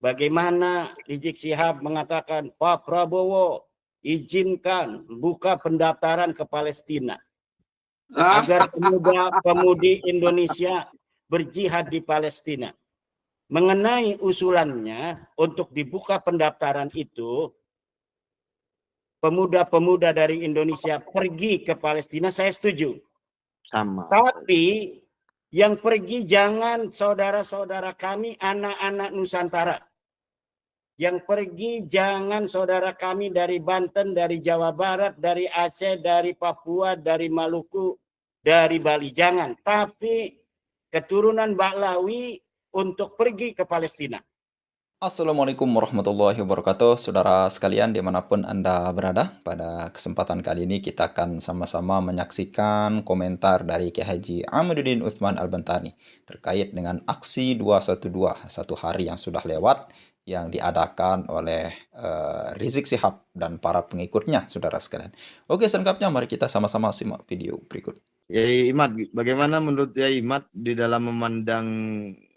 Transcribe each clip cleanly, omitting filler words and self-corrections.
bagaimana Rizik Syihab mengatakan Pak Prabowo izinkan buka pendaftaran ke Palestina agar pemuda-pemudi Indonesia berjihad di Palestina. Mengenai usulannya untuk dibuka pendaftaran itu, pemuda-pemuda dari Indonesia pergi ke Palestina, saya setuju. Sama. Tapi yang pergi jangan saudara-saudara kami anak-anak Nusantara. Yang pergi jangan saudara kami dari Banten, dari Jawa Barat, dari Aceh, dari Papua, dari Maluku, dari Bali. Jangan. Tapi keturunan Baklawi untuk pergi ke Palestina. Assalamualaikum warahmatullahi wabarakatuh, saudara sekalian dimanapun Anda berada. Pada kesempatan kali ini kita akan sama-sama menyaksikan komentar dari Kiai Haji Amiruddin Utsman Al-Bantani terkait dengan aksi 212, satu hari yang sudah lewat, yang diadakan oleh Rizik Syihab dan para pengikutnya, saudara sekalian. Oke, selengkapnya mari kita sama-sama simak video berikut. Yai Imad, bagaimana menurut Yai Imad di dalam memandang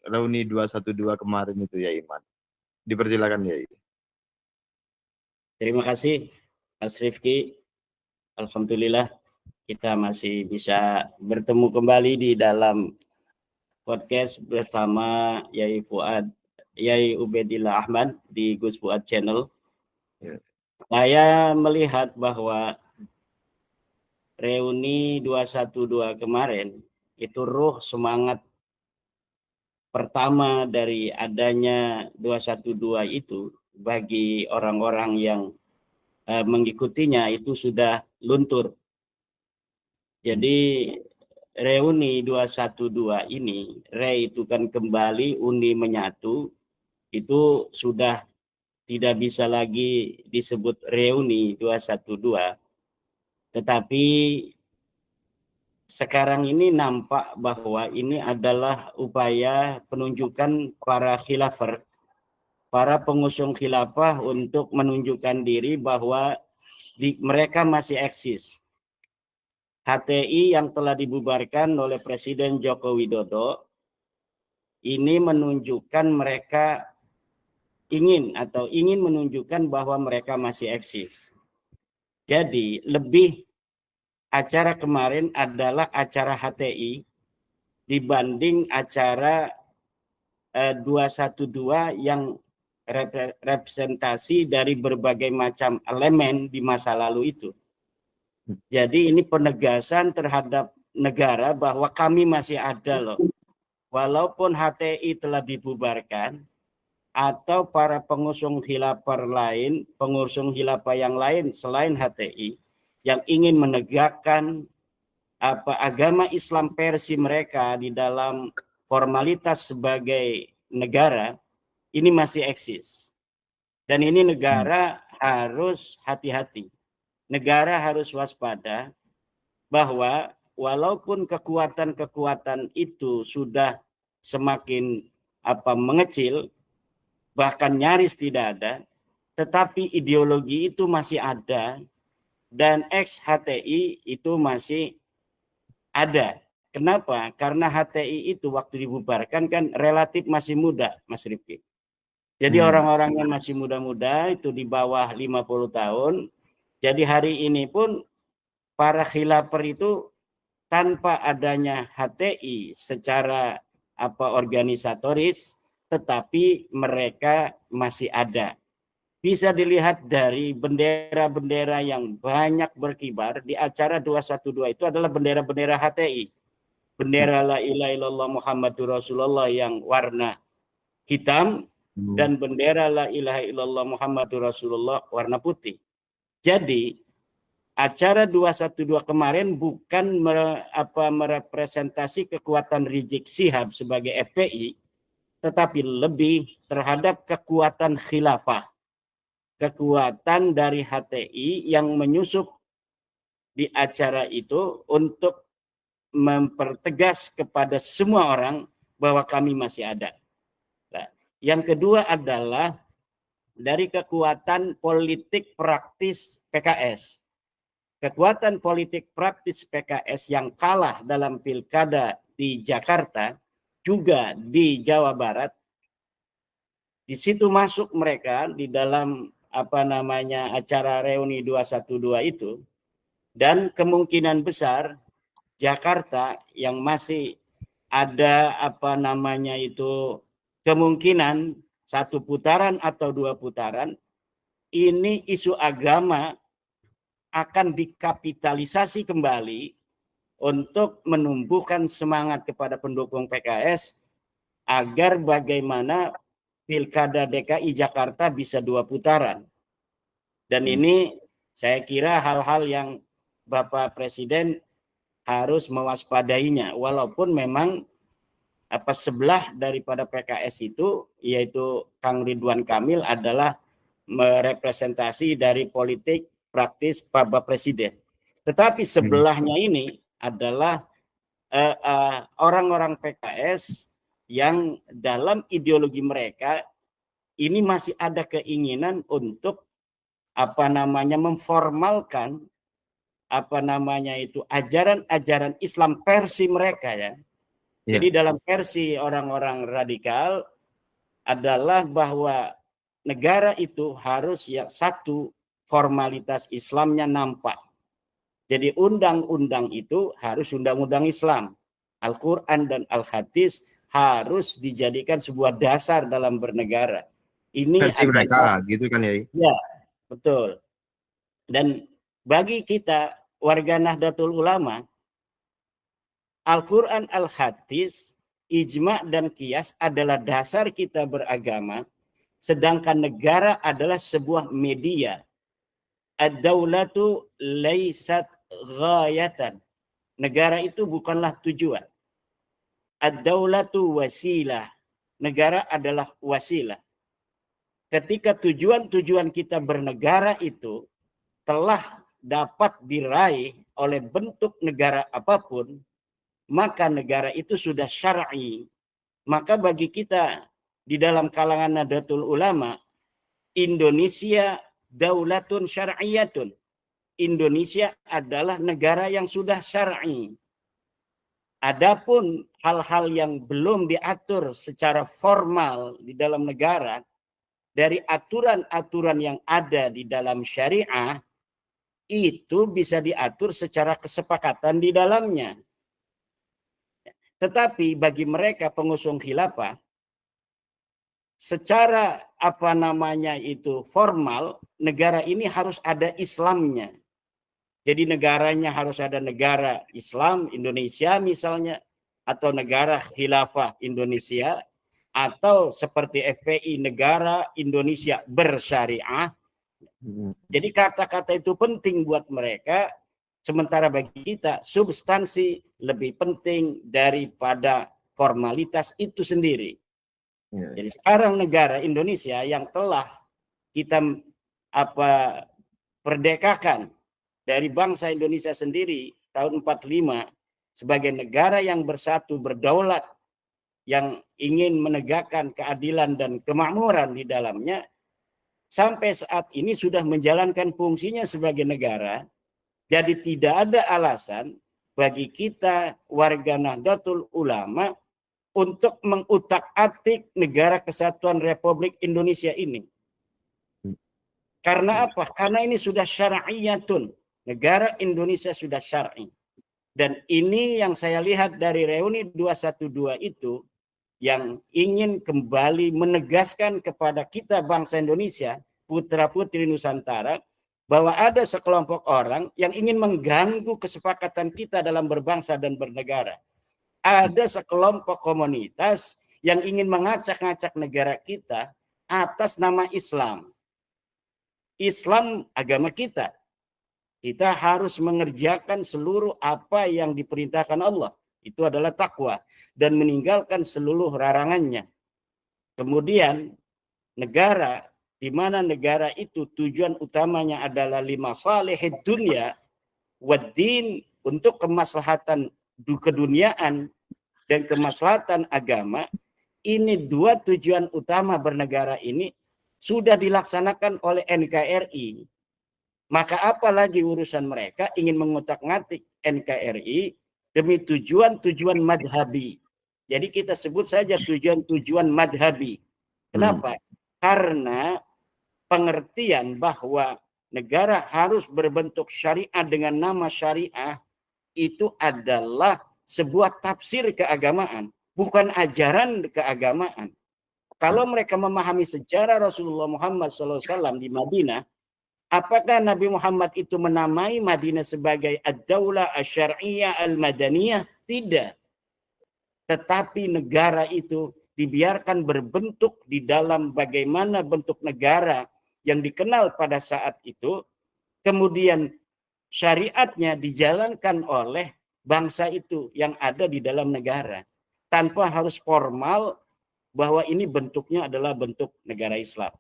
reuni 212 kemarin itu, Yai Imad? Dipersilakan, Yai. Terima kasih, Mas Rifki. Alhamdulillah kita masih bisa bertemu kembali di dalam podcast bersama Yai Fuad, Yai Ubedillah Ahmad di Gus Fuad Channel. Ya. Saya melihat bahwa reuni 212 kemarin itu ruh semangat pertama dari adanya 212 itu bagi orang-orang yang mengikutinya itu sudah luntur. Jadi reuni 212 ini, re itu kan kembali, uni menyatu, itu sudah tidak bisa lagi disebut reuni 212. Tetapi sekarang ini nampak bahwa ini adalah upaya penunjukan para khilafah, para pengusung khilafah untuk menunjukkan diri bahwa mereka masih eksis. HTI yang telah dibubarkan oleh Presiden Joko Widodo ini menunjukkan mereka ingin menunjukkan bahwa mereka masih eksis. Jadi lebih acara kemarin adalah acara HTI dibanding acara 212 yang representasi dari berbagai macam elemen di masa lalu itu. Jadi ini penegasan terhadap negara bahwa kami masih ada loh. Walaupun HTI telah dibubarkan atau para pengusung khilafah lain, pengusung khilafah yang lain selain HTI yang ingin menegakkan agama Islam versi mereka di dalam formalitas sebagai negara, ini masih eksis. Dan ini negara harus hati-hati. Negara harus waspada bahwa walaupun kekuatan-kekuatan itu sudah semakin mengecil, bahkan nyaris tidak ada, tetapi ideologi itu masih ada dan ex-HTI itu masih ada. Kenapa? Karena HTI itu waktu dibubarkan kan relatif masih muda, Mas Rifki. Jadi orang-orang yang masih muda-muda itu di bawah 50 tahun. Jadi hari ini pun para khilafah itu tanpa adanya HTI secara organisatoris, tetapi mereka masih ada. Bisa dilihat dari bendera-bendera yang banyak berkibar di acara 212 itu adalah bendera-bendera HTI. Bendera La ilaha illallah Muhammadur Rasulullah yang warna hitam dan bendera La ilaha illallah Muhammadur Rasulullah warna putih. Jadi acara 212 kemarin bukan merepresentasi kekuatan Rizik Syihab sebagai FPI, tetapi lebih terhadap kekuatan khilafah. Kekuatan dari HTI yang menyusup di acara itu untuk mempertegas kepada semua orang bahwa kami masih ada. Nah, yang kedua adalah dari kekuatan politik praktis PKS. Kekuatan politik praktis PKS yang kalah dalam pilkada di Jakarta, juga di Jawa Barat, Di situ masuk mereka di dalam acara reuni 212 itu, dan kemungkinan besar Jakarta yang masih ada kemungkinan 1 putaran atau 2 putaran, ini isu agama akan dikapitalisasi kembali untuk menumbuhkan semangat kepada pendukung PKS agar bagaimana Pilkada DKI Jakarta bisa 2 putaran. Dan ini saya kira hal-hal yang Bapak Presiden harus mewaspadainya, walaupun memang sebelah daripada PKS itu, yaitu Kang Ridwan Kamil, adalah merepresentasi dari politik praktis Bapak Presiden. Tetapi sebelahnya ini adalah orang-orang PKS yang dalam ideologi mereka ini masih ada keinginan untuk memformalkan ajaran-ajaran Islam versi mereka ya. Jadi dalam versi orang-orang radikal adalah bahwa negara itu harus satu, formalitas Islamnya nampak. Jadi undang-undang itu harus undang-undang Islam. Al-Quran dan Al-Hadis harus dijadikan sebuah dasar dalam bernegara. Ini versi mereka, gitu kan ya? Ya, betul. Dan bagi kita warga Nahdlatul Ulama, Al-Quran, Al-Hadis, ijma dan qiyas adalah dasar kita beragama, sedangkan negara adalah sebuah media. Ad-daulatu laysat ghayatan. Negara itu bukanlah tujuan. Ad-daulatu wasilah. Negara adalah wasilah. Ketika tujuan-tujuan kita bernegara itu telah dapat diraih oleh bentuk negara apapun, maka negara itu sudah syar'i. Maka bagi kita di dalam kalangan Nahdlatul Ulama, Indonesia daulatun syar'iyatun. Indonesia adalah negara yang sudah syar'i. Adapun hal-hal yang belum diatur secara formal di dalam negara, dari aturan-aturan yang ada di dalam syariah, itu bisa diatur secara kesepakatan di dalamnya. Tetapi bagi mereka pengusung khilafah, secara formal, negara ini harus ada Islamnya. Jadi negaranya harus ada negara Islam Indonesia misalnya, atau negara khilafah Indonesia, atau seperti FPI negara Indonesia bersyariah. Jadi kata-kata itu penting buat mereka, sementara bagi kita substansi lebih penting daripada formalitas itu sendiri. Jadi sekarang negara Indonesia yang telah kita perdekakan dari bangsa Indonesia sendiri tahun 45 sebagai negara yang bersatu, berdaulat, yang ingin menegakkan keadilan dan kemakmuran di dalamnya, sampai saat ini sudah menjalankan fungsinya sebagai negara. Jadi tidak ada alasan bagi kita warga Nahdlatul Ulama untuk mengutak-atik negara kesatuan Republik Indonesia ini. Karena apa? Karena ini sudah syar'iyatun. Negara Indonesia sudah syar'i. Dan ini yang saya lihat dari reuni 212 itu, yang ingin kembali menegaskan kepada kita bangsa Indonesia, putra-putri Nusantara, bahwa ada sekelompok orang yang ingin mengganggu kesepakatan kita dalam berbangsa dan bernegara. Ada sekelompok komunitas yang ingin mengacak-ngacak negara kita atas nama Islam. Islam agama kita. Kita harus mengerjakan seluruh apa yang diperintahkan Allah. Itu adalah takwa. Dan meninggalkan seluruh larangannya. Kemudian negara, di mana negara itu tujuan utamanya adalah limasalihid dunya waddin, untuk kemaslahatan keduniaan dan kemaslahatan agama. Ini dua tujuan utama bernegara ini sudah dilaksanakan oleh NKRI. Maka apalagi urusan mereka ingin mengutak-ngatik NKRI demi tujuan-tujuan madhabi. Jadi kita sebut saja tujuan-tujuan madhabi. Kenapa? Karena pengertian bahwa negara harus berbentuk syariah dengan nama syariah itu adalah sebuah tafsir keagamaan, bukan ajaran keagamaan. Kalau mereka memahami sejarah Rasulullah Muhammad SAW di Madinah, apakah Nabi Muhammad itu menamai Madinah sebagai ad-daulah asy-syar'iyyah al-madaniyah? Tidak. Tetapi negara itu dibiarkan berbentuk di dalam bagaimana bentuk negara yang dikenal pada saat itu, kemudian syariatnya dijalankan oleh bangsa itu yang ada di dalam negara, tanpa harus formal bahwa ini bentuknya adalah bentuk negara Islam.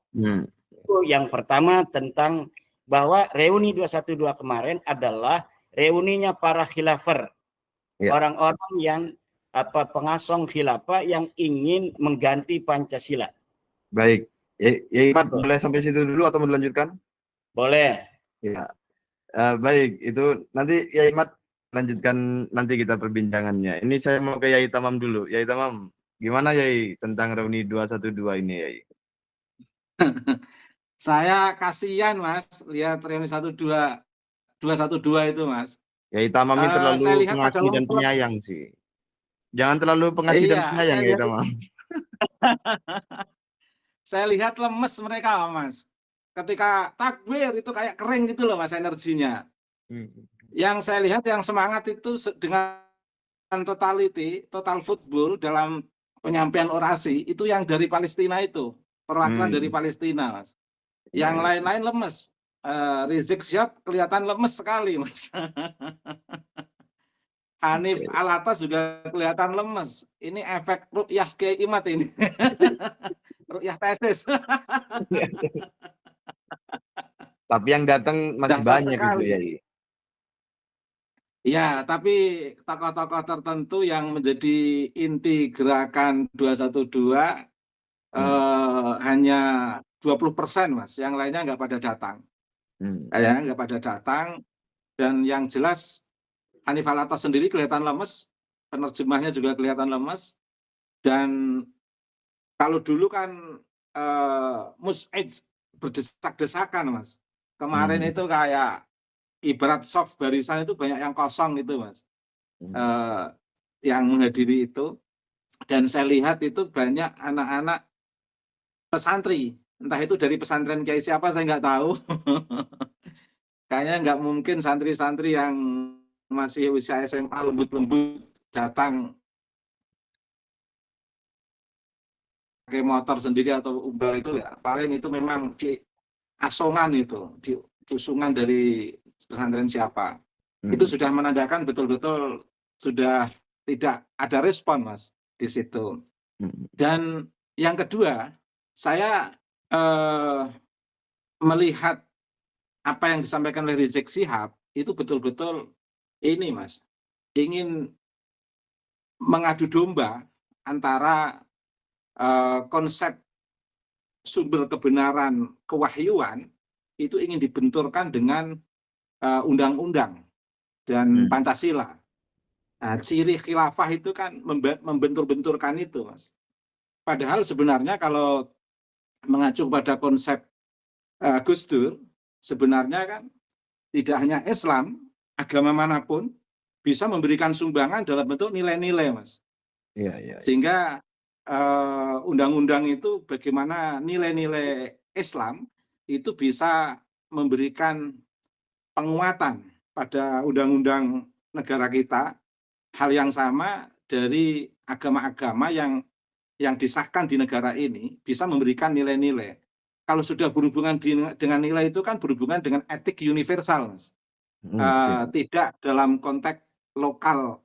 Itu yang pertama, tentang bahwa reuni 212 kemarin adalah reuninya para khilafah, orang-orang yang pengasong khilafah yang ingin mengganti Pancasila. Baik, ya Imat, boleh sampai situ dulu atau mau dilanjutkan? Boleh. Ya, baik, itu nanti ya Imat lanjutkan nanti kita perbincangannya. Ini saya mau ke Yai Tamam dulu. Yai Tamam, gimana Yai tentang reuni 212 ini Yai? Saya kasihan Mas lihat reuni 212 itu Mas. Yai Tamam ini terlalu Saya lihat pada pengasih dan penyayang sih. Jangan terlalu pengasih dan penyayang Yai Tamam. Saya lihat lemes mereka Mas. Ketika takbir itu kayak kering gitu loh Mas energinya. Yang saya lihat yang semangat itu dengan total football dalam penyampaian orasi itu yang dari Palestina itu, perwakilan dari Palestina Mas. Yang lain-lain lemes. Rizik Syihab kelihatan lemes sekali Mas. Hanif Alatas juga kelihatan lemes. Ini efek ru'yah Kiai Imad ini. Ru'yah tesis. Tapi yang datang masih Dahsyat banyak sekali. itu ya. Ya, tapi tokoh-tokoh tertentu yang menjadi inti gerakan 212 hanya 20% Mas. Yang lainnya nggak pada datang. Ya, nggak pada datang. Dan yang jelas Hanif Alatas sendiri kelihatan lemes, penerjemahnya juga kelihatan lemes. Dan kalau dulu kan Mus'id berdesak-desakan Mas. Kemarin itu kayak ibarat soft barisan itu banyak yang kosong gitu Mas. Yang menghadiri itu. Dan saya lihat itu banyak anak-anak pesantri. Entah itu dari pesantren kiai siapa saya nggak tahu. Kayaknya nggak mungkin santri-santri yang masih usia SMA lembut-lembut datang pakai motor sendiri atau umbal itu ya. Paling itu memang di asongan itu, di usungan dari pesantren siapa. Itu sudah menandakan betul-betul sudah tidak ada respon Mas di situ. Dan yang kedua, saya melihat apa yang disampaikan oleh Rizik Syihab itu betul-betul ini Mas, ingin mengadu domba antara konsep sumber kebenaran kewahyuan itu ingin dibenturkan dengan undang-undang dan Pancasila. Nah, ciri khilafah itu kan membentur-benturkan itu Mas. Padahal sebenarnya kalau mengacu pada konsep Gus Dur, sebenarnya kan tidak hanya Islam, agama manapun bisa memberikan sumbangan dalam bentuk nilai-nilai Mas. Sehingga undang-undang itu bagaimana nilai-nilai Islam itu bisa memberikan penguatan pada undang-undang negara kita. Hal yang sama dari agama-agama yang disahkan di negara ini bisa memberikan nilai-nilai. Kalau sudah berhubungan dengan nilai itu kan berhubungan dengan etik universal, Mas. Tidak dalam konteks lokal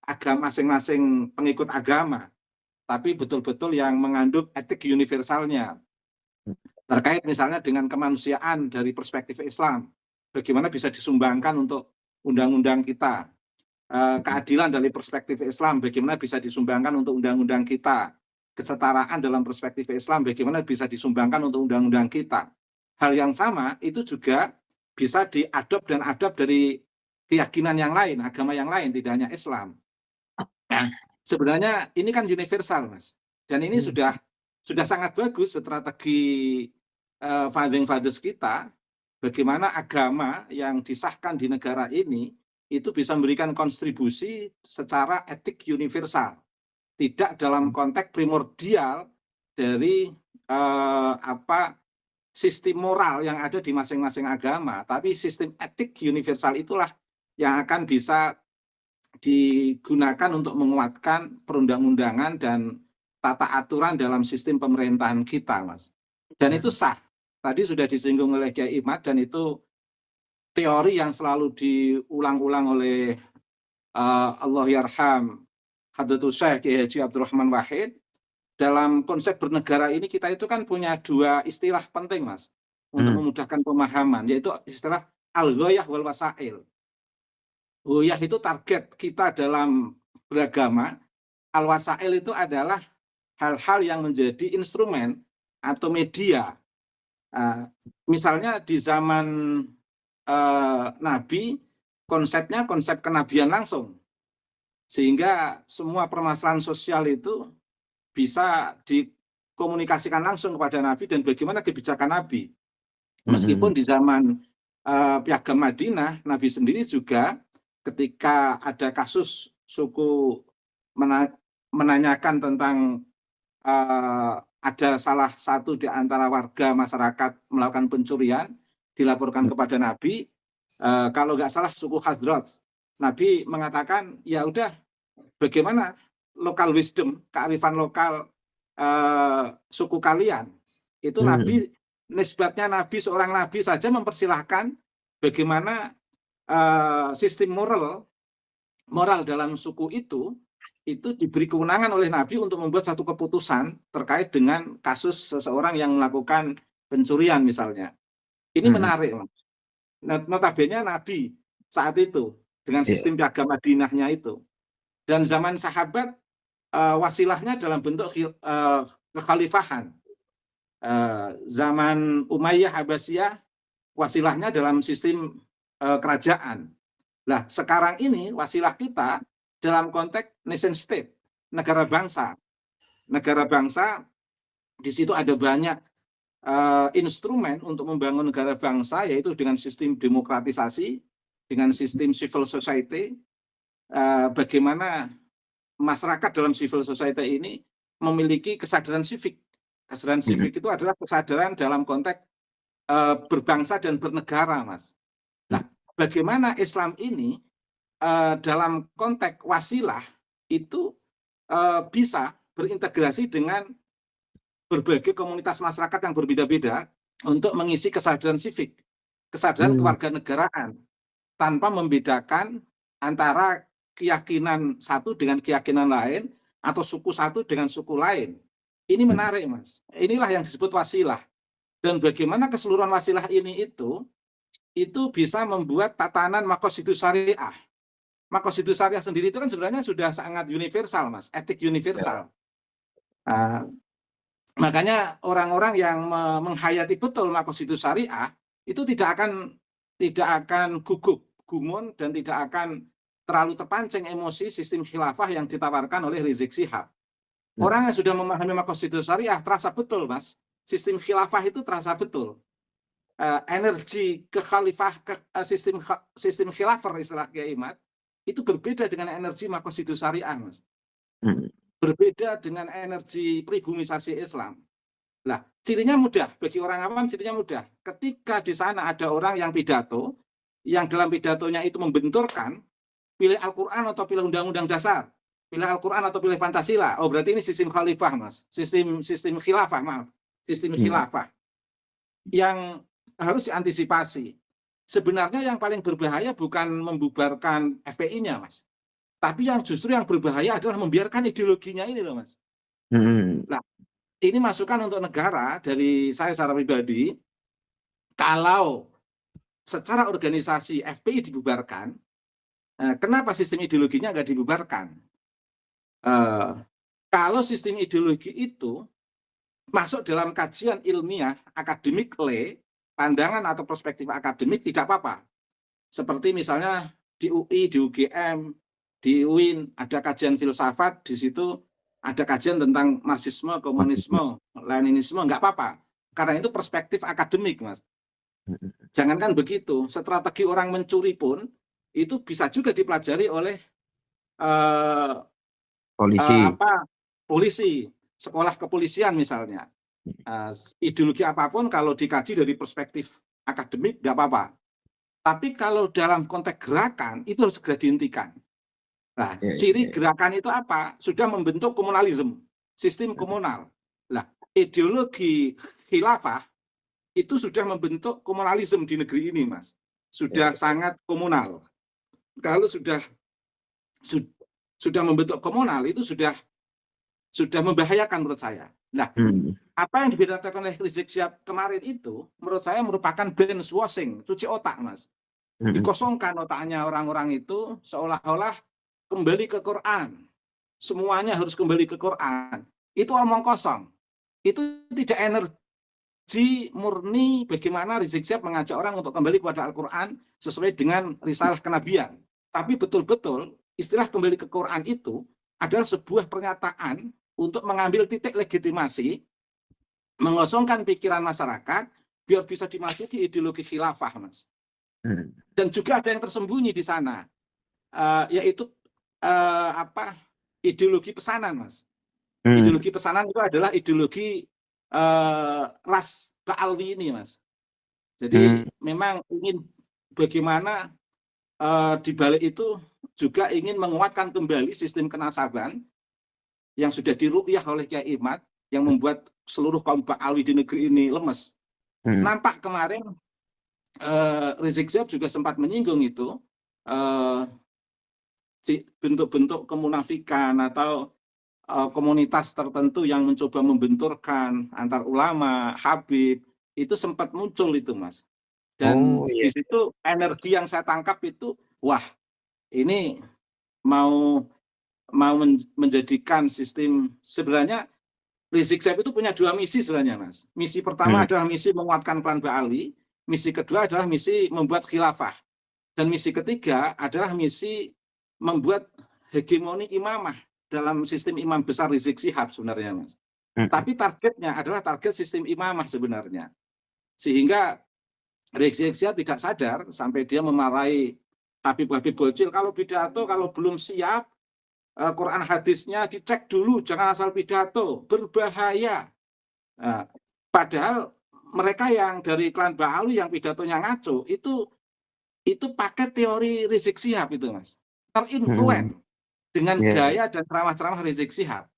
agama masing-masing pengikut agama, tapi betul-betul yang mengandung etik universalnya. Terkait misalnya dengan kemanusiaan dari perspektif Islam, bagaimana bisa disumbangkan untuk undang-undang kita. Keadilan dari perspektif Islam, bagaimana bisa disumbangkan untuk undang-undang kita. Kesetaraan dalam perspektif Islam, bagaimana bisa disumbangkan untuk undang-undang kita. Hal yang sama itu juga bisa diadop dan adap dari keyakinan yang lain, agama yang lain, tidak hanya Islam. Nah, sebenarnya ini kan universal, Mas. Dan ini sudah sudah sangat bagus strategi founding fathers kita, bagaimana agama yang disahkan di negara ini itu bisa memberikan kontribusi secara etik universal, tidak dalam konteks primordial dari sistem moral yang ada di masing-masing agama, tapi sistem etik universal itulah yang akan bisa digunakan untuk menguatkan perundang-undangan dan tata aturan dalam sistem pemerintahan kita, Mas. Dan itu sah. Tadi sudah disinggung oleh Kiai Imad, dan itu teori yang selalu diulang-ulang oleh Allah yarham Hadratul Syekh Kiai Haji Abdurrahman Wahid. Dalam konsep bernegara ini kita itu kan punya dua istilah penting, Mas, untuk memudahkan pemahaman, yaitu istilah al-ghayah wal wasail. Ghayah itu target kita dalam beragama, al-wasail itu adalah hal-hal yang menjadi instrumen atau media. Misalnya di zaman Nabi, konsepnya konsep kenabian langsung, sehingga semua permasalahan sosial itu bisa dikomunikasikan langsung kepada Nabi dan bagaimana kebijakan Nabi. Meskipun di zaman Piagam Madinah, Nabi sendiri juga ketika ada kasus suku menanyakan tentang ada salah satu di antara warga masyarakat melakukan pencurian, dilaporkan kepada Nabi, kalau nggak salah suku Khazraj. Nabi mengatakan, ya udah, bagaimana local wisdom, kearifan lokal suku kalian. Itu Nabi, nisbatnya Nabi, seorang Nabi saja mempersilahkan bagaimana sistem moral dalam suku itu diberi kewenangan oleh Nabi untuk membuat satu keputusan terkait dengan kasus seseorang yang melakukan pencurian misalnya. Ini menarik, Mas. Notabene Nabi saat itu dengan sistem Piagam Madinahnya itu. Dan zaman sahabat wasilahnya dalam bentuk kekhalifahan. Zaman Umayyah Abbasiyah wasilahnya dalam sistem kerajaan. Nah, sekarang ini wasilah kita dalam konteks nation state, negara bangsa. Negara bangsa, di situ ada banyak instrumen untuk membangun negara bangsa, yaitu dengan sistem demokratisasi, dengan sistem civil society, bagaimana masyarakat dalam civil society ini memiliki kesadaran sivik. Kesadaran sivik itu adalah kesadaran dalam konteks berbangsa dan bernegara, Mas. Nah, bagaimana Islam ini dalam konteks wasilah itu bisa berintegrasi dengan berbagai komunitas masyarakat yang berbeda-beda untuk mengisi kesadaran sivik, kesadaran kewarganegaraan, tanpa membedakan antara keyakinan satu dengan keyakinan lain atau suku satu dengan suku lain. Ini menarik, Mas. Inilah yang disebut wasilah. Dan bagaimana keseluruhan wasilah ini itu bisa membuat tatanan maqasidus syariah. Maqasidus syariah sendiri itu kan sebenarnya sudah sangat universal, Mas, etik universal. Makanya orang-orang yang menghayati betul maqasidus syariah itu tidak akan gugup, gumun, dan tidak akan terlalu terpancing emosi sistem khilafah yang ditawarkan oleh Rizik Syihab. Orang yang sudah memahami maqasidus syariah terasa betul, Mas. Sistem khilafah itu terasa betul. Energi sistem khilafah istilah Kiai Imad itu berbeda dengan energi maqasidus syariah, Mas. Berbeda dengan energi pribumisasi Islam. Nah, cirinya mudah bagi orang awam, cirinya mudah. Ketika di sana ada orang yang pidato, yang dalam pidatonya itu membenturkan, pilih Al-Quran atau pilih Undang-Undang Dasar, pilih Al-Quran atau pilih Pancasila. Oh, berarti ini sistem khalifah, Mas. Sistem khilafah, maaf. Sistem khilafah. Yang harus diantisipasi. Sebenarnya yang paling berbahaya bukan membubarkan FPI-nya, Mas. Tapi yang justru yang berbahaya adalah membiarkan ideologinya ini loh, Mas. Nah, ini masukan untuk negara dari saya secara pribadi. Kalau secara organisasi FPI dibubarkan, kenapa sistem ideologinya nggak dibubarkan? Kalau sistem ideologi itu masuk dalam kajian ilmiah, akademik pandangan atau perspektif akademik tidak apa-apa. Seperti misalnya di UI, di UGM, di UIN ada kajian filsafat, di situ ada kajian tentang Marxisme, komunisme, Leninisme, nggak apa-apa. Karena itu perspektif akademik, Mas. Jangankan begitu, strategi orang mencuri pun itu bisa juga dipelajari oleh Polisi. polisi, sekolah kepolisian misalnya. Ideologi apapun kalau dikaji dari perspektif akademik nggak apa-apa. Tapi kalau dalam konteks gerakan itu harus segera dihentikan. Nah, ciri gerakan itu apa? Sudah membentuk komunalisme, sistem komunal. Nah, ideologi khilafah itu sudah membentuk komunalisme di negeri ini, Mas. Sudah sangat komunal. Kalau sudah membentuk komunal itu sudah membahayakan menurut saya. Nah, apa yang dibedakan oleh Rizik Syihab kemarin itu menurut saya merupakan brainwashing, cuci otak, Mas. Dikosongkan otaknya orang-orang itu seolah-olah kembali ke Quran. Semuanya harus kembali ke Quran. Itu omong kosong. Itu tidak energi murni bagaimana Rizik Syihab mengajak orang untuk kembali kepada Al-Quran sesuai dengan risalah kenabian. Tapi betul-betul istilah kembali ke Quran itu adalah sebuah pernyataan untuk mengambil titik legitimasi, mengosongkan pikiran masyarakat biar bisa dimasuki ideologi khilafah, Mas. Dan juga ada yang tersembunyi di sana, yaitu ideologi pesanan, Mas. Ideologi pesanan itu adalah ideologi ras Ba'alwi ini, Mas. Jadi memang ingin bagaimana di balik itu juga ingin menguatkan kembali sistem kenasaban yang sudah diruqyah oleh Kyai Imad yang membuat seluruh kaum Ba'alwi di negeri ini lemes. Nampak kemarin Rizik Syihab juga sempat menyinggung itu bentuk-bentuk kemunafikan atau komunitas tertentu yang mencoba membenturkan antar ulama, Habib, itu sempat muncul itu, Mas. Dan di situ energi yang saya tangkap itu, wah, ini mau menjadikan sistem, sebenarnya Rizik Syihab itu punya dua misi sebenarnya, Mas. Misi pertama adalah misi menguatkan klan Ba'alwi, misi kedua adalah misi membuat khilafah. Dan misi ketiga adalah misi membuat hegemoni imamah dalam sistem imam besar Rizik Syihab sebenarnya, Mas. Tapi targetnya adalah target sistem imamah sebenarnya. Sehingga Rizik Syihab tidak sadar sampai dia memarahi Habib-Habib Gojil, kalau pidato, kalau belum siap, Quran hadisnya dicek dulu, jangan asal pidato, berbahaya. Nah, padahal mereka yang dari klan Ba'alwi yang pidatonya ngaco, itu pakai teori Rizik Syihab itu, Mas. Terinfluen dengan gaya dan ceramah-ceramah Rizik Syihab.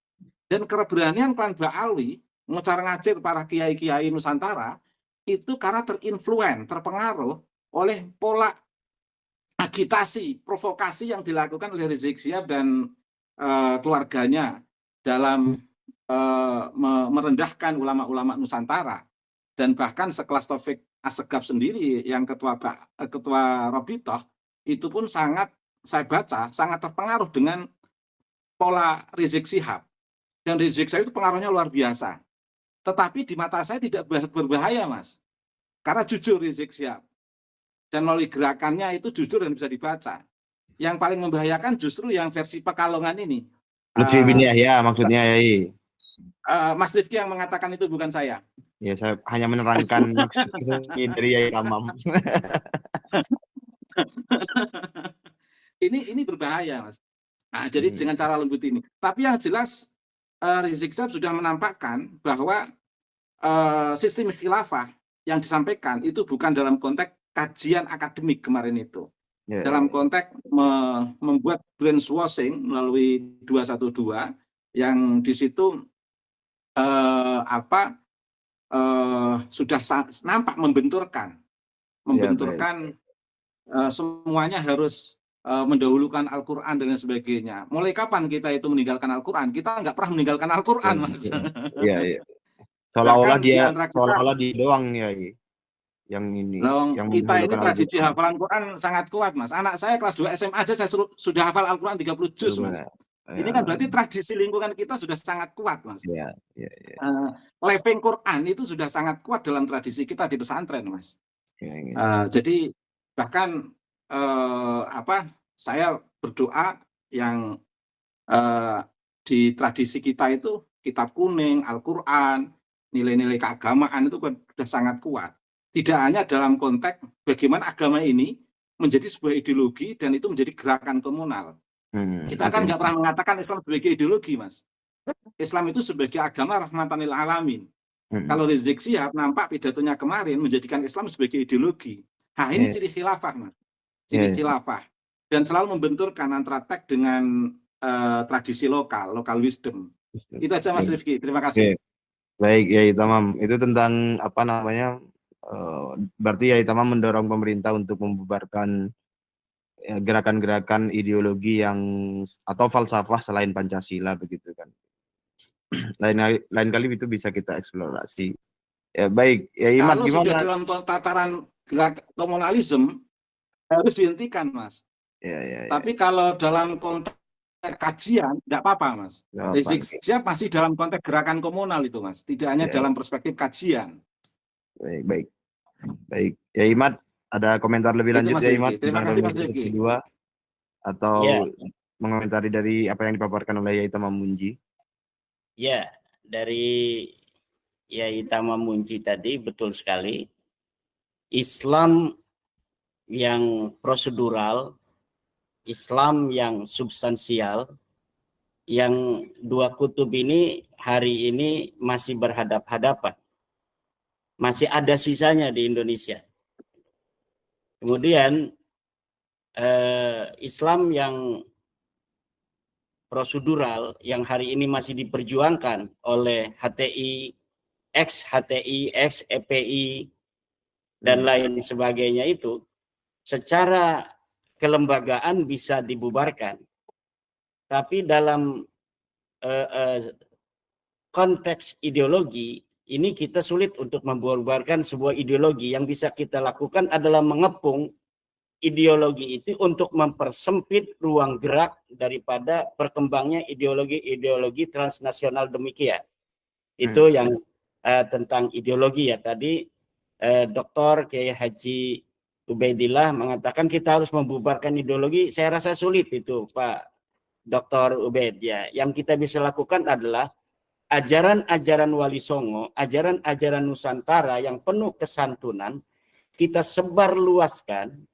Dan keberanian klan Ba'alwi ngecar-ngacir para kiai-kiai Nusantara itu karena terinfluen, terpengaruh oleh pola agitasi, provokasi yang dilakukan oleh Rizik Syihab dan keluarganya dalam merendahkan ulama-ulama Nusantara. Dan bahkan sekelas Taufik Assegaf sendiri yang ketua Robitoh itu pun sangat, saya baca, sangat terpengaruh dengan pola Rizik Syihab. Dan Rizik Syihab itu pengaruhnya luar biasa. Tetapi di mata saya tidak berbahaya, Mas. Karena jujur Rizik Syihab. Dan melalui gerakannya itu jujur dan bisa dibaca. Yang paling membahayakan justru yang versi Pekalongan ini. Lutfi bin Yahya maksudnya, Yai. Mas Rifki yang mengatakan itu, bukan saya. Ya, saya hanya menerangkan maksudnya dari Yai Tamam. Ini berbahaya, Mas. Nah, jadi dengan cara lembut ini. Tapi yang jelas Rizik Syihab sudah menampakkan bahwa sistem khilafah yang disampaikan itu bukan dalam konteks kajian akademik kemarin itu. Dalam konteks membuat brainwashing melalui 212 yang di situ sudah nampak membenturkan semuanya harus mendahulukan Al-Quran dan lain sebagainya. Mulai kapan kita itu meninggalkan Al-Quran? Kita nggak pernah meninggalkan Al-Quran, Mas. Iya. Seolah-olah dia doang ya, yang ini. Yang kita ini tradisi hafalan Quran sangat kuat, Mas. Anak saya kelas 2 SMA aja saya sudah hafal Al-Quran 30 juz, Mas. Ini kan berarti tradisi lingkungan kita sudah sangat kuat, Mas. Iya. Living Quran itu sudah sangat kuat dalam tradisi kita di pesantren, Mas. Jadi bahkan saya berdoa yang di tradisi kita itu kitab kuning, Al-Quran, nilai-nilai keagamaan itu sudah sangat kuat. Tidak hanya dalam konteks bagaimana agama ini menjadi sebuah ideologi dan itu menjadi gerakan komunal. Kita kan nggak pernah mengatakan Islam sebagai ideologi, Mas. Islam itu sebagai agama rahmatan lil alamin. Kalau Rizik Syihab nampak pidatonya kemarin menjadikan Islam sebagai ideologi. Nah, ini ciri khilafah, Mas. Ciri khilafah. Dan selalu membenturkan antara teks dengan tradisi lokal wisdom. Itu aja Mas Rifki, terima kasih. Baik, Yai Tamam. Itu tentang apa namanya? Berarti Yai Tamam mendorong pemerintah untuk membubarkan gerakan-gerakan ideologi yang atau falsafah selain Pancasila begitu kan. Lain kali itu bisa kita eksplorasi. Ya baik, ya Imat Kalau gimana? sudah dalam tataran komunalisme harus dihentikan, Mas. Ya. Tapi kalau dalam konteks kajian tidak apa-apa, Mas. Rizik Syihab masih dalam konteks gerakan komunal itu, Mas. Tidak hanya dalam perspektif kajian. Baik. Ya Imat, ada komentar lebih lanjut ya Imat Terima kasih Mas Rifki. Kedua atau mengomentari dari apa yang dipaparkan oleh Yai Tamam Munji? Ya, dari Yai Tamam Munji tadi betul sekali. Islam yang prosedural, Islam yang substansial, yang dua kutub ini hari ini masih berhadap-hadapan. Masih ada sisanya di Indonesia. Kemudian Islam yang prosedural yang hari ini masih diperjuangkan oleh HTI, ex-HTI, ex-EPI, dan lain sebagainya itu secara kelembagaan bisa dibubarkan. Tapi dalam konteks ideologi, ini kita sulit untuk membubarkan sebuah ideologi. Yang bisa kita lakukan adalah mengepung ideologi itu untuk mempersempit ruang gerak daripada berkembangnya ideologi transnasional demikian. Itu yang tentang ideologi ya. Tadi Dr. Kiai Haji Ubaidillah mengatakan kita harus membubarkan ideologi. Saya rasa sulit itu Pak Dr. Ubaid ya. Yang kita bisa lakukan adalah ajaran-ajaran Wali Songo, ajaran-ajaran Nusantara yang penuh kesantunan, kita sebar luaskan,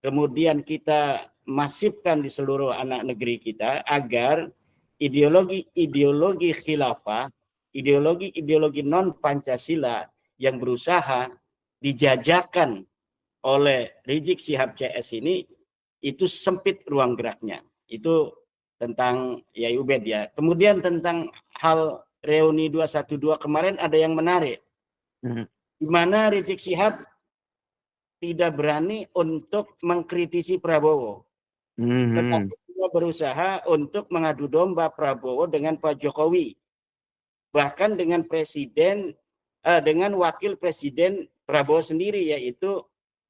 kemudian kita masifkan di seluruh anak negeri kita agar ideologi khilafah, ideologi non-Pancasila yang berusaha dijajakan oleh Rizik Syihab CS ini itu sempit ruang geraknya. Itu tentang Yai Ubed ya. Kemudian tentang hal reuni 212 kemarin ada yang menarik. Di mana Rizik Syihab tidak berani untuk mengkritisi Prabowo. Tetapi dia berusaha untuk mengadu domba Prabowo dengan Pak Jokowi. Bahkan dengan dengan wakil presiden Prabowo sendiri, yaitu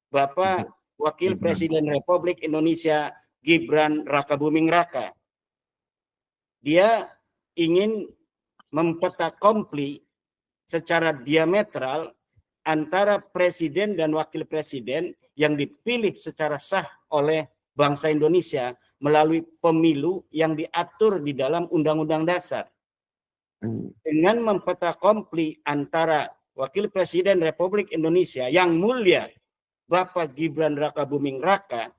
Bapak Wakil Presiden Republik Indonesia Gibran Rakabuming Raka. Dia ingin mempetakompli secara diametral antara presiden dan wakil presiden yang dipilih secara sah oleh bangsa Indonesia melalui pemilu yang diatur di dalam Undang-Undang Dasar. Dengan mempetakompli antara wakil presiden Republik Indonesia yang mulia Bapak Gibran Rakabuming Raka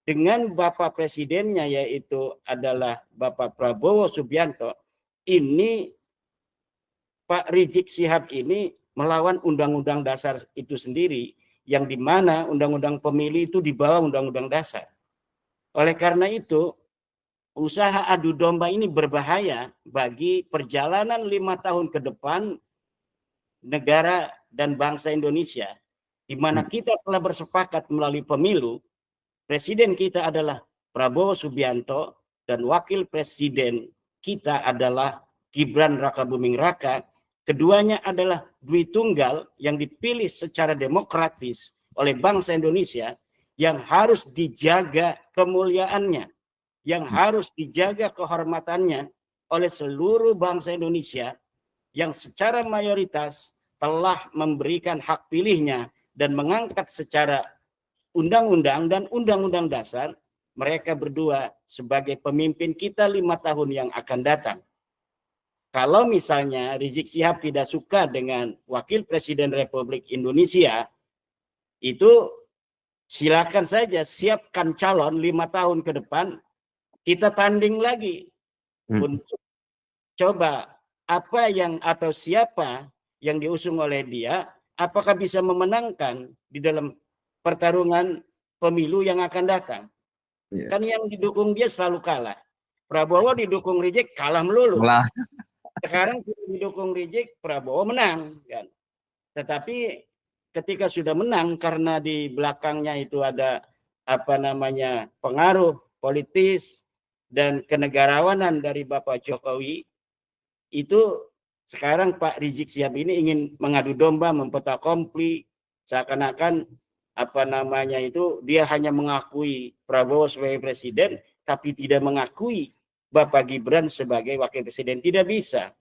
dengan Bapak Presidennya yaitu adalah Bapak Prabowo Subianto, ini Pak Rizik Syihab ini melawan Undang-Undang Dasar itu sendiri, yang dimana Undang-Undang Pemilu itu di bawah Undang-Undang Dasar. Oleh karena itu, usaha adu domba ini berbahaya bagi perjalanan 5 tahun ke depan negara dan bangsa Indonesia, di mana kita telah bersepakat melalui pemilu, presiden kita adalah Prabowo Subianto dan wakil presiden kita adalah Gibran Rakabuming Raka. Keduanya adalah dui tunggal yang dipilih secara demokratis oleh bangsa Indonesia yang harus dijaga kemuliaannya, yang harus dijaga kehormatannya oleh seluruh bangsa Indonesia yang secara mayoritas telah memberikan hak pilihnya dan mengangkat secara undang-undang dan undang-undang dasar mereka berdua sebagai pemimpin kita 5 tahun yang akan datang. Kalau misalnya Rizik Syihab tidak suka dengan Wakil Presiden Republik Indonesia, itu silakan saja siapkan calon 5 tahun ke depan, kita tanding lagi untuk coba apa yang atau siapa yang diusung oleh dia, apakah bisa memenangkan di dalam pertarungan pemilu yang akan datang. Kan yang didukung dia selalu kalah. Prabowo didukung Rizik kalah melulu. Sekarang didukung Rizik, Prabowo menang kan. Tetapi ketika sudah menang karena di belakangnya itu ada pengaruh politis dan kenegarawanan dari Bapak Jokowi, itu sekarang Pak Rizik Syihab ini ingin mengadu domba, mempetak-kompli, seakan-akan dia hanya mengakui Prabowo sebagai presiden tapi tidak mengakui Bapak Gibran sebagai wakil presiden. Tidak bisa.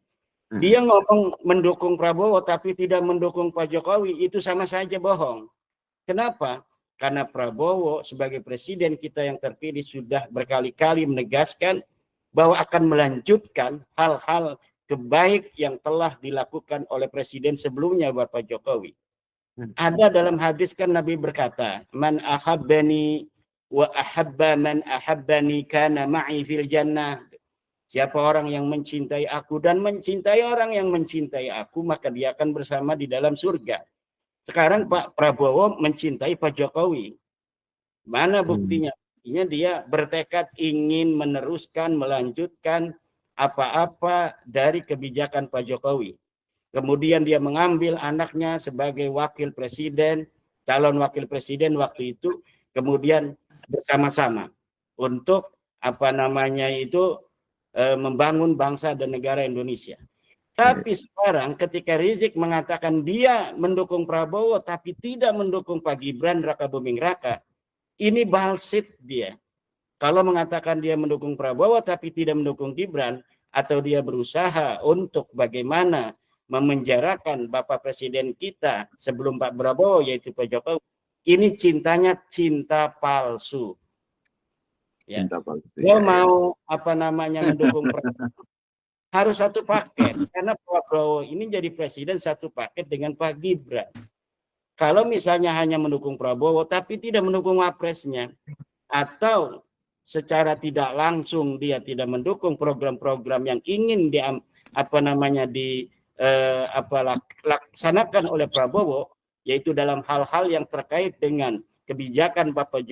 Dia ngomong mendukung Prabowo tapi tidak mendukung Pak Jokowi, itu sama saja bohong. Kenapa? Karena Prabowo sebagai presiden kita yang terpilih sudah berkali-kali menegaskan bahwa akan melanjutkan hal-hal kebaik yang telah dilakukan oleh presiden sebelumnya Bapak Jokowi. Ada dalam hadis kan Nabi berkata, "Man ahabbani wa ahabba man ahabbani kana ma'i fil jannah." Siapa orang yang mencintai aku dan mencintai orang yang mencintai aku, maka dia akan bersama di dalam surga. Sekarang Pak Prabowo mencintai Pak Jokowi. Mana buktinya? Buktinya dia bertekad ingin meneruskan, melanjutkan apa-apa dari kebijakan Pak Jokowi. Kemudian dia mengambil anaknya sebagai wakil presiden, calon wakil presiden waktu itu, kemudian bersama-sama untuk membangun bangsa dan negara Indonesia. Tapi sekarang ketika Rizik mengatakan dia mendukung Prabowo tapi tidak mendukung Pak Gibran Rakabuming Raka, ini balsit dia. Kalau mengatakan dia mendukung Prabowo tapi tidak mendukung Gibran, atau dia berusaha untuk bagaimana memenjarakan Bapak Presiden kita sebelum Pak Prabowo, yaitu Pak Jokowi, ini cintanya cinta palsu. Ya. Dia mau mendukung Prabowo, harus satu paket, karena Pak Prabowo ini jadi presiden satu paket dengan Pak Gibran. Kalau misalnya hanya mendukung Prabowo tapi tidak mendukung wapresnya, atau secara tidak langsung dia tidak mendukung program-program yang ingin dilaksanakan oleh Prabowo, yaitu dalam hal-hal yang terkait dengan kebijakan Bapak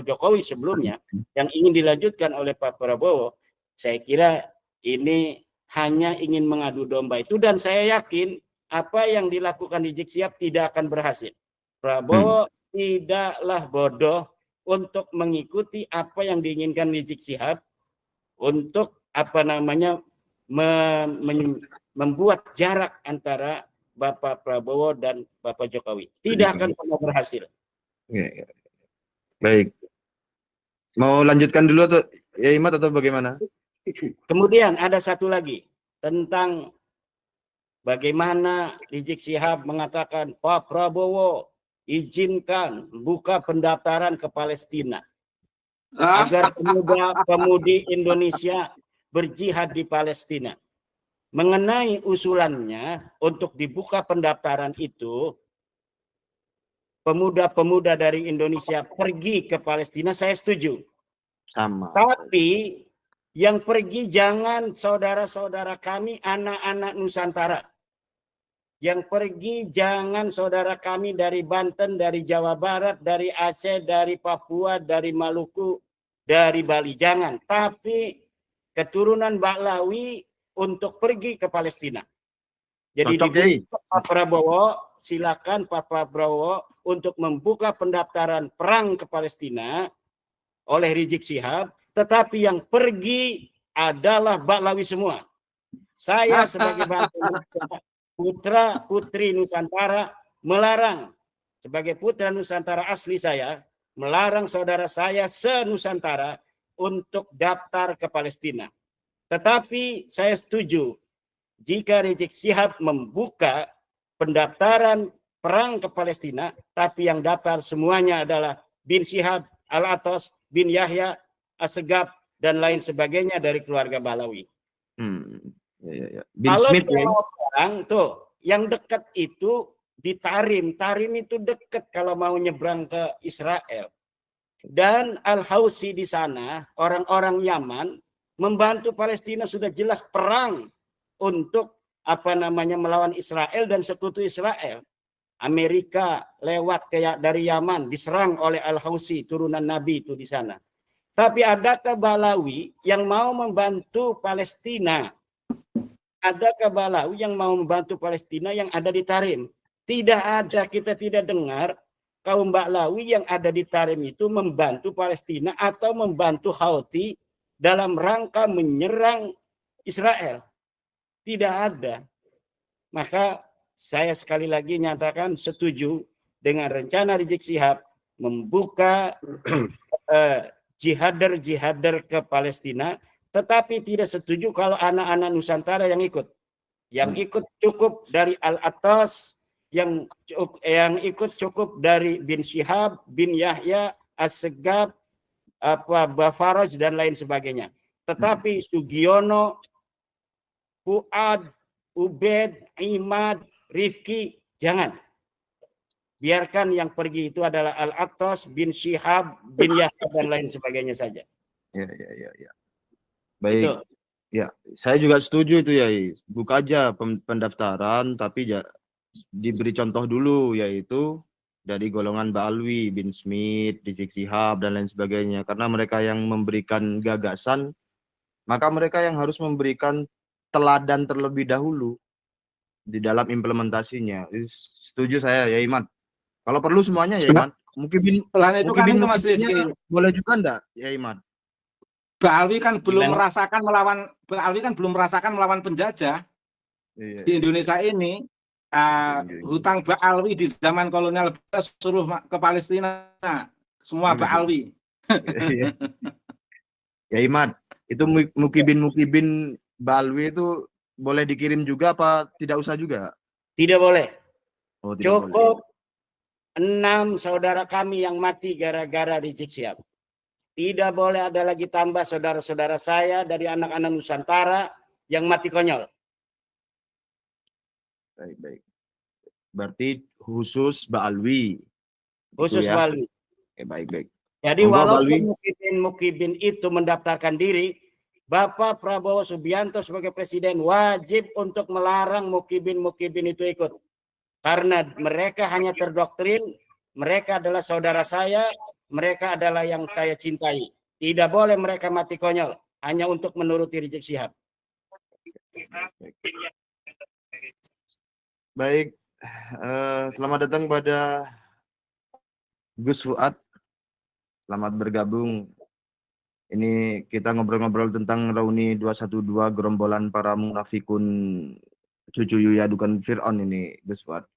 Jokowi sebelumnya yang ingin dilanjutkan oleh Pak Prabowo, saya kira ini hanya ingin mengadu domba itu, dan saya yakin apa yang dilakukan Rizik Syihab tidak akan berhasil. Prabowo tidaklah bodoh untuk mengikuti apa yang diinginkan Rizik Syihab untuk membuat jarak antara Bapak Prabowo dan Bapak Jokowi. Tidak akan pernah berhasil. Baik. Mau lanjutkan dulu atau ya Imat atau bagaimana? Kemudian ada satu lagi tentang bagaimana Rizik Syihab mengatakan Pak Prabowo izinkan buka pendaftaran ke Palestina agar pemuda-pemudi Indonesia berjihad di Palestina. Mengenai usulannya untuk dibuka pendaftaran itu, pemuda-pemuda dari Indonesia pergi ke Palestina, saya setuju. Sama. Tapi yang pergi jangan saudara-saudara kami, anak-anak Nusantara. Yang pergi jangan saudara kami dari Banten, dari Jawa Barat, dari Aceh, dari Papua, dari Maluku, dari Bali. Jangan. Tapi keturunan Baklawi untuk pergi ke Palestina. Jadi Pak Prabowo, silakan Pak Prabowo untuk membuka pendaftaran perang ke Palestina oleh Rizik Syihab, tetapi yang pergi adalah Baklawi semua. Saya sebagai putra putri Nusantara melarang, sebagai putra Nusantara asli saya, melarang saudara saya se-Nusantara untuk daftar ke Palestina. Tetapi saya setuju jika Rizik Syihab membuka pendaftaran perang ke Palestina, tapi yang daftar semuanya adalah bin Syihab, Al-Atas, bin Yahya Assegaf dan lain sebagainya dari keluarga Balawi. Ya. Bin Kalau Smith ya. orang tuh yang dekat itu di Tarim. Tarim itu dekat kalau mau nyebrang ke Israel. Dan Al-Hausi di sana, orang-orang Yaman membantu Palestina sudah jelas perang untuk melawan Israel dan sekutu Israel. Amerika lewat kayak dari Yaman diserang oleh Al-Hausi, turunan Nabi itu di sana. Tapi adakah Balawi yang mau membantu Palestina? Adakah Balawi yang mau membantu Palestina yang ada di Tarim? Tidak ada, kita tidak dengar kaum Balawi yang ada di Tarim itu membantu Palestina atau membantu Houthi dalam rangka menyerang Israel. Tidak ada. Maka saya sekali lagi nyatakan setuju dengan rencana Rizik Syihab membuka jihadar ke Palestina, tetapi tidak setuju kalau anak-anak Nusantara yang ikut. Yang ikut cukup dari Al-Attas, yang ikut cukup dari bin Syihab, bin Yahya, Assegaf, Bafaraj dan lain sebagainya. Tetapi Sugiono, Fuad, Ubed, Imad, Rifki, jangan. Biarkan yang pergi itu adalah Al-Attas, bin Syihab, bin Yahya dan lain sebagainya saja. Ya. Baik. Itu. Ya, saya juga setuju itu ya. Buka aja pendaftaran, tapi diberi contoh dulu, yaitu dari golongan Ba'alwi, bin Smith, Rizik Syihab dan lain sebagainya. Karena mereka yang memberikan gagasan, maka mereka yang harus memberikan teladan terlebih dahulu di dalam implementasinya. Setuju saya ya, Iman. Kalau perlu semuanya ya, Iman. Mungkin boleh juga enggak ya, Iman? Ba'alwi kan belum merasakan melawan penjajah. Iya. Di Indonesia ini hutang Ba'alwi di zaman kolonial suruh ke Palestina semua Ba'alwi. Ya, Iman, itu mukibin Ba'alwi itu boleh dikirim juga apa tidak usah juga? Tidak boleh. Oh, tidak cukup boleh. 6 saudara kami yang mati gara-gara Rizik Syihab. Tidak boleh ada lagi tambah saudara-saudara saya dari anak-anak Nusantara yang mati konyol. Baik. Berarti khusus Ba'alwi. Khusus ya? Ba'alwi. Oke, baik. Jadi walaupun mukibin itu mendaftarkan diri, Bapak Prabowo Subianto sebagai presiden wajib untuk melarang mukibin itu ikut. Karena mereka hanya terdoktrin, mereka adalah saudara saya, mereka adalah yang saya cintai. Tidak boleh mereka mati konyol hanya untuk menuruti Rizik Syihab. Baik, selamat datang pada Gus Fuad. Selamat bergabung. Ini kita ngobrol-ngobrol tentang Reuni 212, gerombolan para munafikun cucu Yuya Dukan Fir'aun ini, Gus Fuad.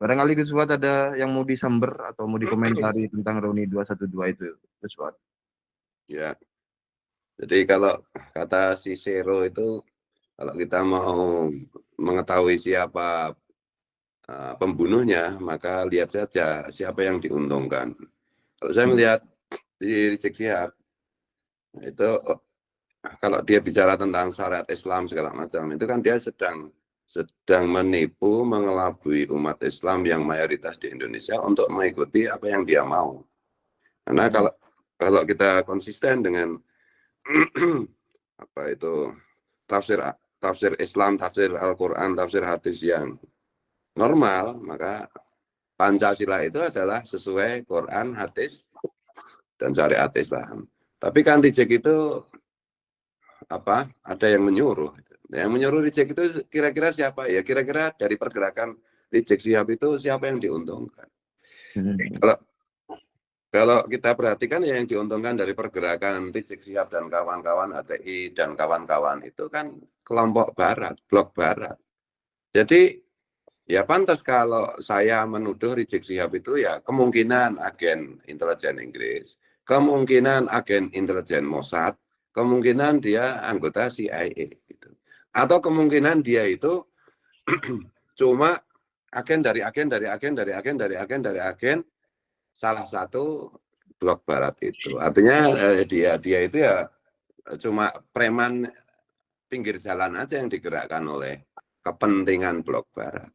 Barangkali Gus Fuad ada yang mau disamber atau mau dikomentari tentang Reuni 212 itu, Gus Fuad. Ya, jadi kalau kata Cicero itu, kalau kita mau mengetahui siapa pembunuhnya, maka lihat saja siapa yang diuntungkan. Kalau saya melihat di Rizik Syihab, itu kalau dia bicara tentang syariat Islam segala macam, itu kan dia sedang menipu, mengelabui umat Islam yang mayoritas di Indonesia untuk mengikuti apa yang dia mau. Karena kalau kita konsisten dengan apa itu tafsir Islam, tafsir Al-Quran, tafsir hadis yang normal, maka Pancasila itu adalah sesuai Quran, hadis, dan syariat Islam. Tapi kan Rizik itu ada yang menyuruh. Yang menyuruh Rizik itu kira-kira siapa? Ya kira-kira dari pergerakan Rizik Syihab itu siapa yang diuntungkan? Kalau kita perhatikan yang diuntungkan dari pergerakan Rizik Syihab dan kawan-kawan HTI dan kawan-kawan itu kan kelompok barat, blok barat. Jadi ya pantas kalau saya menuduh Rizik Syihab itu ya kemungkinan agen intelijen Inggris, kemungkinan agen intelijen Mossad, kemungkinan dia anggota CIA gitu. Atau kemungkinan dia itu cuma agen dari agen salah satu blok barat itu. Artinya dia itu ya cuma preman pinggir jalan aja yang digerakkan oleh kepentingan blok barat.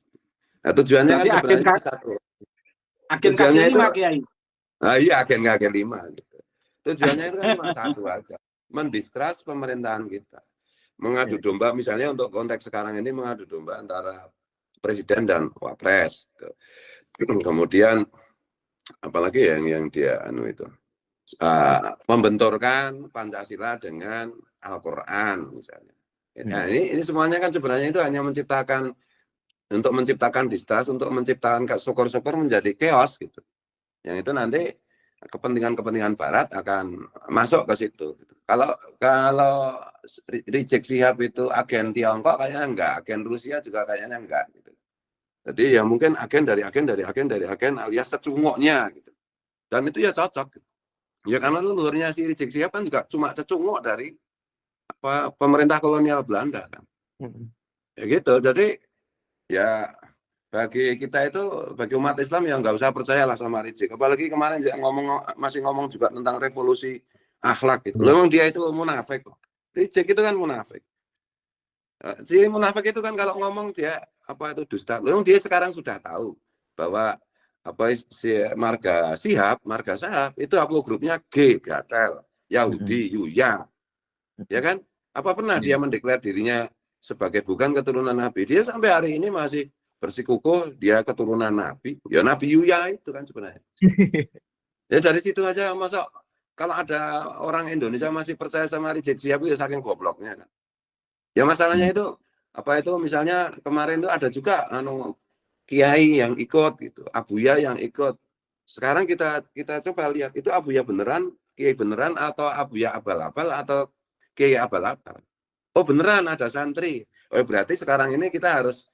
Nah, tujuannya Berarti kan sebenarnya satu. agen Tujuannya kaki itu, lima, Kiai. iya agen kaki lima. Gitu. Tujuannya itu kan cuma satu aja, mendistrust pemerintahan kita. Mengadu domba, misalnya untuk konteks sekarang ini mengadu domba antara presiden dan wapres. Gitu. Kemudian apalagi yang dia itu membenturkan Pancasila dengan Al-Quran misalnya. Nah, ini semuanya kan sebenarnya itu hanya menciptakan distrust, untuk menciptakan syukur-syukur menjadi chaos gitu. Yang itu nanti kepentingan Barat akan masuk ke situ. Kalau Rizik Syihab itu agen Tiongkok kayaknya enggak, agen Rusia juga kayaknya enggak. Gitu. Jadi ya mungkin agen alias secungoknya gitu. Dan itu ya cocok. Ya karena leluhurnya si Rizik Syihab kan juga cuma cecungok dari pemerintah kolonial Belanda kan. Ya gitu. Jadi ya bagi kita itu, bagi umat Islam yang nggak usah percayalah sama Rizik. Apalagi kemarin dia masih ngomong juga tentang revolusi akhlak gitu. Memang dia itu munafik. Rizik itu kan munafik. Ciri munafik itu kan kalau ngomong dia dusta. Memang dia sekarang sudah tahu bahwa si marga Sahab itu haplogrupnya G, Gatel, Yahudi, Yuya. Ya kan? Apa pernah dia mendeklar dirinya sebagai bukan keturunan Nabi? Dia sampai hari ini masih bersikukuh dia keturunan Nabi. Ya Nabi Yuya itu kan sebenarnya. Ya dari situ aja, masa kalau ada orang Indonesia masih percaya sama Rizik Syihab itu ya saking gobloknya kan. Ya masalahnya itu misalnya kemarin itu ada juga kiai yang ikut gitu, abuya yang ikut. Sekarang kita coba lihat itu abuya beneran, kiai beneran, atau abuya abal-abal, atau kiai abal-abal. Oh beneran ada santri. Oh berarti sekarang ini kita harus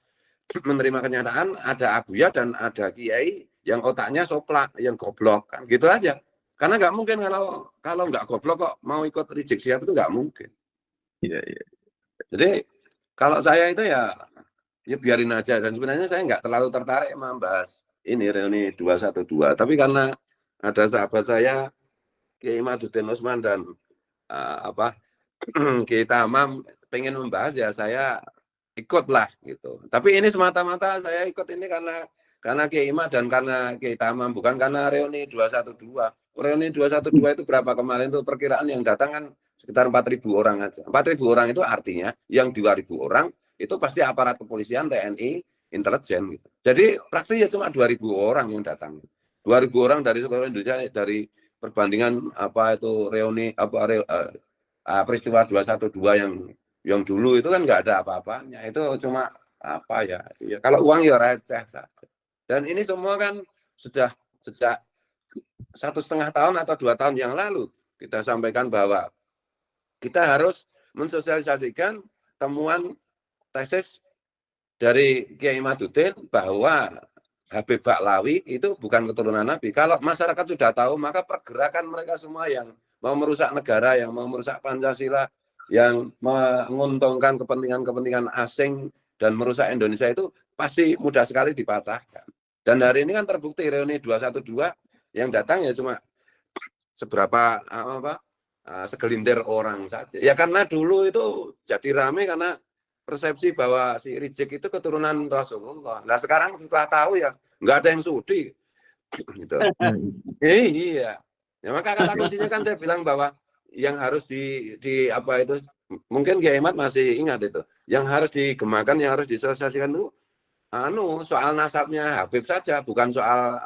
menerima kenyataan ada abuya dan ada kiai yang otaknya soplak, yang goblok kan gitu aja. Karena nggak mungkin kalau nggak goblok kok mau ikut Rizik Syihab, itu nggak mungkin. Iya. Jadi kalau saya itu ya biarin aja, dan sebenarnya saya nggak terlalu tertarik membahas ini reuni 212, tapi karena ada sahabat saya Kiai Imaduddin Utsman dan Kiai Tamam pengen membahas, ya saya ikutlah gitu. Tapi ini semata-mata saya ikut ini karena Kiai Imad dan karena Kiai Tamam, bukan karena reuni 212. Reuni 212 itu berapa kemarin tuh perkiraan yang datang kan sekitar 4.000 orang aja. 4.000 orang itu artinya yang 2.000 orang itu pasti aparat kepolisian, TNI, intelijen gitu. Jadi praktis ya cuma 2.000 orang yang datang. 2.000 orang dari seluruh Indonesia, dari perbandingan reuni peristiwa 212 yang dulu itu kan nggak ada apa-apanya. Itu cuma ya kalau uang ya receh saja. Dan ini semua kan sudah sejak 1,5 tahun atau 2 tahun yang lalu kita sampaikan bahwa kita harus mensosialisasikan temuan tesis dari Kiai Imaduddin bahwa Habib Baklawi itu bukan keturunan Nabi. Kalau masyarakat sudah tahu, maka pergerakan mereka semua yang mau merusak negara, yang mau merusak Pancasila, yang menguntungkan kepentingan asing dan merusak Indonesia itu pasti mudah sekali dipatahkan. Dan hari ini kan terbukti reuni 212 yang datang ya cuma seberapa segelintir orang saja. Ya karena dulu itu jadi ramai karena persepsi bahwa si Rizik itu keturunan Rasulullah. Nah sekarang setelah tahu ya nggak ada yang sudi. Gitu. Iya. Ya maka kata kuncinya kan saya bilang bahwa yang harus mungkin Kiai Ahmad masih ingat itu. Yang harus digemakan, yang harus disosialisasikan itu soal nasabnya Habib saja, bukan soal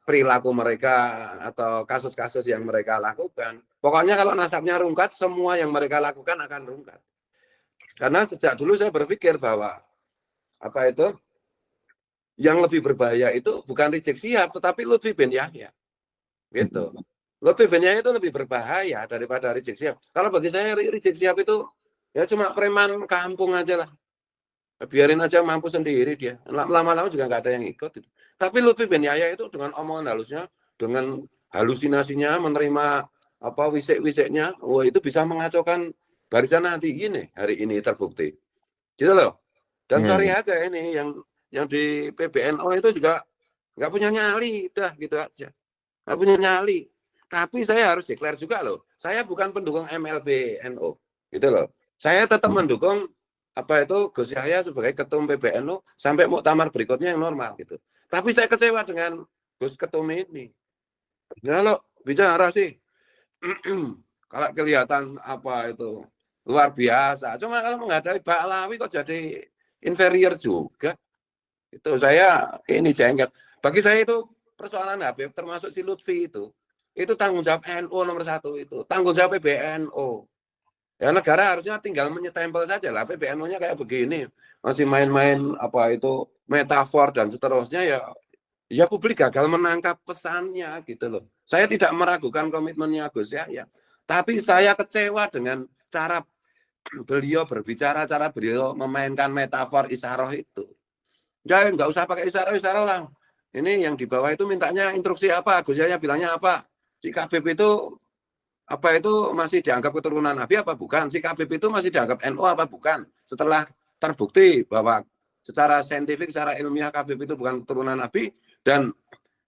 perilaku mereka atau kasus-kasus yang mereka lakukan. Pokoknya kalau nasabnya rungkat, semua yang mereka lakukan akan rungkat. Karena sejak dulu saya berpikir bahwa yang lebih berbahaya itu bukan Rizik Syihab, tetapi Lutfi bin Yahya. Gitu. Lutfi bin Yahya itu lebih berbahaya daripada Rizik Syihab. Kalau bagi saya Rizik Syihab itu ya cuma preman kampung aja lah. Biarin aja mampu sendiri dia. Lama-lama juga nggak ada yang ikut. Tapi Lutfi bin Yahya itu dengan omongan halusnya, dengan halusinasinya, menerima wisik-wisiknya, itu bisa mengacaukan barisan nanti gini. Hari ini terbukti. Gitu loh. Dan sorry aja ini yang di PBNU itu juga nggak punya nyali, udah gitu aja. nggak punya nyali. Tapi saya harus declare juga loh, saya bukan pendukung MLB NU, gitu loh. Saya tetap mendukung apa itu Gus Yahya sebagai ketum PBNU sampai muktamar berikutnya yang normal gitu. Tapi saya kecewa dengan Gus Ketum ini. Kalau bicara sih, kalau kelihatan apa itu luar biasa. Cuma kalau menghadapi Baklawi kok jadi inferior juga. Itu saya ini jengkel. Bagi saya itu persoalan Habib termasuk si Lutfi itu tanggung jawab NU nomor 1 itu, tanggung jawab PBNU. Ya negara harusnya tinggal menyetempel saja lah, PBNU-nya kayak begini, masih main-main apa itu metafor dan seterusnya ya publik gagal menangkap pesannya gitu loh. Saya tidak meragukan komitmennya Gus Yahya, tapi saya kecewa dengan cara beliau berbicara, cara beliau memainkan metafor isyarah itu. Ya nggak usah pakai isyarah lah. Ini yang di bawah itu mintanya instruksi apa, Gus Yahya bilangnya apa. Si Habib itu apa itu masih dianggap keturunan Nabi apa bukan? Si Habib itu masih dianggap NU apa bukan? Setelah terbukti bahwa secara saintifik, secara ilmiah Habib itu bukan keturunan Nabi, dan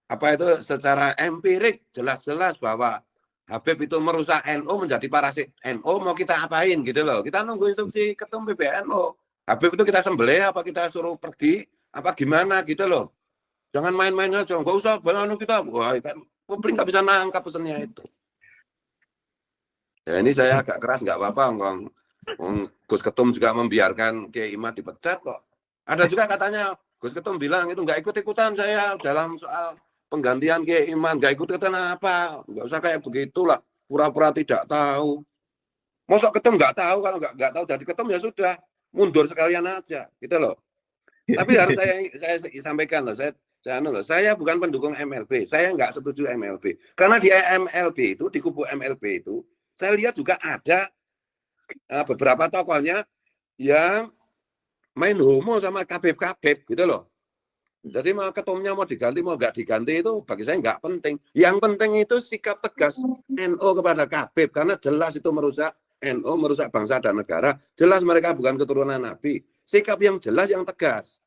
apa itu secara empirik jelas-jelas bahwa Habib itu merusak NU menjadi parasit NU, mau kita apain gitu loh. Kita nunggu instruksi ketum PBNU. Habib itu kita sembelih apa kita suruh pergi apa gimana gitu loh. Jangan main-main aja, nggak usah bangun kita. Wah, kan publik nggak bisa nangkap pesannya itu. Ya ini saya agak keras nggak apa-apa, Gus Ketum juga membiarkan Kiai Imad dipecat kok. Ada juga katanya Gus Ketum bilang itu nggak ikut-ikutan saya dalam soal penggantian Kiai Imad, nggak ikut-ikutan apa, nggak usah kayak begitulah, pura-pura tidak tahu. Masa Ketum nggak tahu, kalau nggak tahu dari Ketum ya sudah mundur sekalian aja, gitu loh. Tapi harus saya sampaikan loh, saya bukan pendukung MLB, saya nggak setuju MLB. Karena di MLB itu, di kubu MLB itu, saya lihat juga ada beberapa tokohnya yang main homo sama Habib gitu loh. Jadi mau ketumnya mau diganti mau nggak diganti itu bagi saya nggak penting. Yang penting itu sikap tegas NU kepada Habib, karena jelas itu merusak NU, merusak bangsa dan negara. Jelas mereka bukan keturunan Nabi. Sikap yang jelas, yang tegas.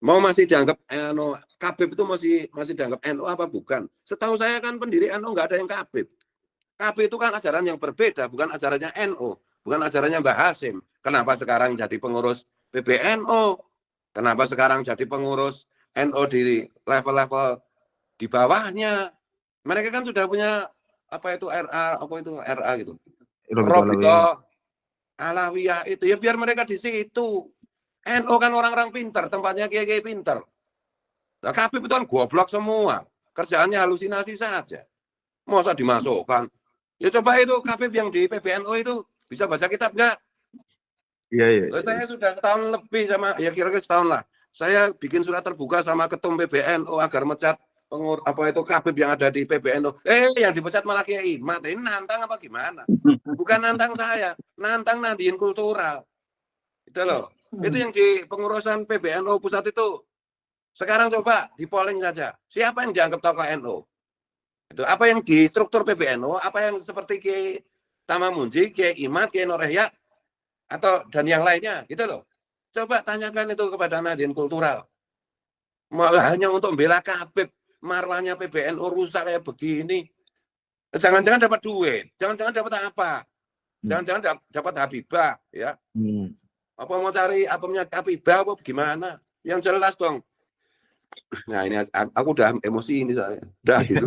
Mau masih dianggap Habib itu masih dianggap NU apa bukan? Setahu saya kan pendiri NU nggak ada yang Habib. Habib itu kan ajaran yang berbeda, bukan ajarannya NU, bukan ajarannya Mbah Hasim. Kenapa sekarang jadi pengurus PBNU? Kenapa sekarang jadi pengurus NU di level-level di bawahnya? Mereka kan sudah punya RA gitu. Robito Alawiyah itu ya biar mereka di situ. NU kan orang-orang pintar, tempatnya kiai-kiai pintar. Nah, Habib itu kan goblok semua. Kerjaannya halusinasi saja. Masa dimasukkan? Ya coba itu Habib yang di PBNU itu bisa baca kitab nggak? Iya. Saya sudah setahun lebih sama, ya kira-kira setahun lah. Saya bikin surat terbuka sama ketum PBNU agar mecat Habib yang ada di PBNU. Yang dipecat malah Kiai Imad. Ini nantang apa gimana? Bukan nantang saya, nantang Nahdien Kultural. Itu loh. Itu yang di pengurusan PBNU pusat itu. Sekarang coba di polling saja. Siapa yang dianggap tokoh NU? Itu apa yang di struktur PBNU, apa yang seperti Kiai Tamamunji, Kiai Imad, Kiai Nur Yahya dan yang lainnya, gitu loh. Coba tanyakan itu kepada Nahdien Kultural. Malah hanya untuk membela Habib, marwahnya PBNU rusak kayak begini. Jangan-jangan dapat duit, jangan-jangan dapat apa? Jangan-jangan dapat Habibah, ya. Apa mau cari apanya Habibah apa gimana? Yang jelas dong. Nah ini aku udah emosi ini saya. Udah gitu.